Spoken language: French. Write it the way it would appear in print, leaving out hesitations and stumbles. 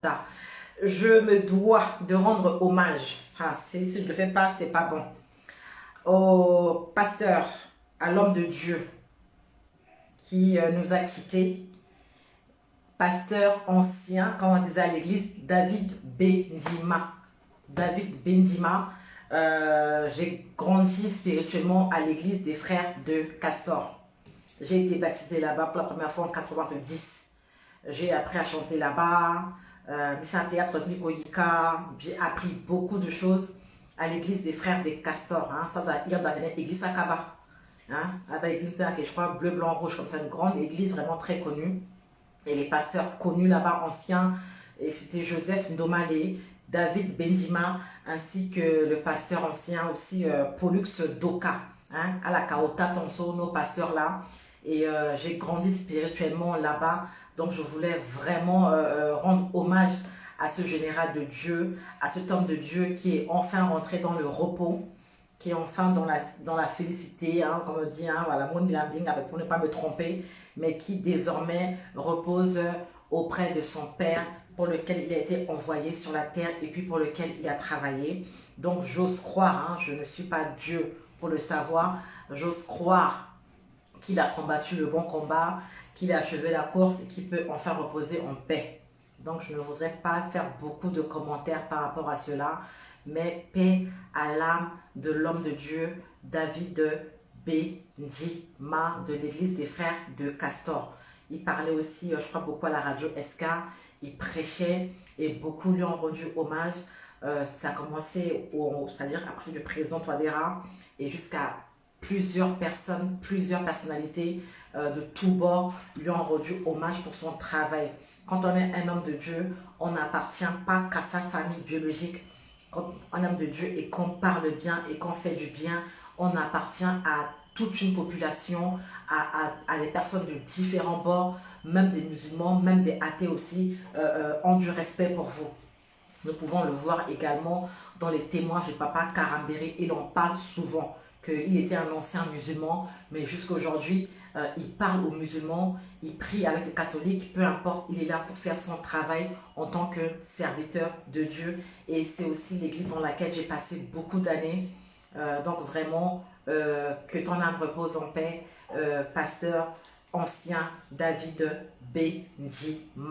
Ça. Je me dois de rendre hommage. Si je ne le fais pas, c'est pas bon. Au pasteur, à l'homme de Dieu qui nous a quittés, pasteur ancien, comme on disait à l'église, David Bendima. David Bendima, j'ai grandi spirituellement à l'église des frères de Castor. J'ai été baptisée là-bas pour la première fois en 90. J'ai appris à chanter là-bas, c'est un théâtre de Mikoyika. J'ai appris beaucoup de choses à l'église des frères des Castors. Ça, il y a dans l'église Akaba. Avec l'église qui est, je crois, bleu, blanc, rouge, comme ça, une grande église vraiment très connue. Et les pasteurs connus là-bas, anciens, et c'était Joseph Ndomale, David Benjima, ainsi que le pasteur ancien aussi, Pollux Doka, à la Kaota Tonso, nos pasteurs là. Et j'ai grandi spirituellement là-bas, donc je voulais vraiment rendre hommage à ce général de Dieu, à cet homme de Dieu qui est enfin rentré dans le repos, qui est enfin dans la félicité, comme on dit, voilà, mon landing, pour ne pas me tromper, mais qui désormais repose auprès de son Père pour lequel il a été envoyé sur la terre et puis pour lequel il a travaillé. Donc j'ose croire, je ne suis pas Dieu pour le savoir, j'ose croire qu'il a combattu le bon combat, qu'il a achevé la course et qu'il peut enfin reposer en paix. Donc je ne voudrais pas faire beaucoup de commentaires par rapport à cela, mais paix à l'âme de l'homme de Dieu, David Bendima, de l'église des frères de Castor. Il parlait aussi, je crois, beaucoup à la radio SK, il prêchait et beaucoup lui ont rendu hommage. Ça a commencé, c'est-à-dire à partir du président Touadéra et jusqu'à plusieurs personnes, plusieurs personnalités de tous bords lui ont rendu hommage pour son travail. Quand on est un homme de Dieu, on n'appartient pas qu'à sa famille biologique. Quand un homme de Dieu et qu'on parle bien et qu'on fait du bien, on appartient à toute une population, à des personnes de différents bords, même des musulmans, même des athées aussi, ont du respect pour vous. Nous pouvons le voir également dans les témoins de Papa Karambéré. Il en parle souvent, qu'il était un ancien musulman, mais jusqu'aujourd'hui, il parle aux musulmans, il prie avec les catholiques, peu importe, il est là pour faire son travail en tant que serviteur de Dieu. Et c'est aussi l'église dans laquelle j'ai passé beaucoup d'années. Donc vraiment, que ton âme repose en paix, pasteur ancien David Bendima.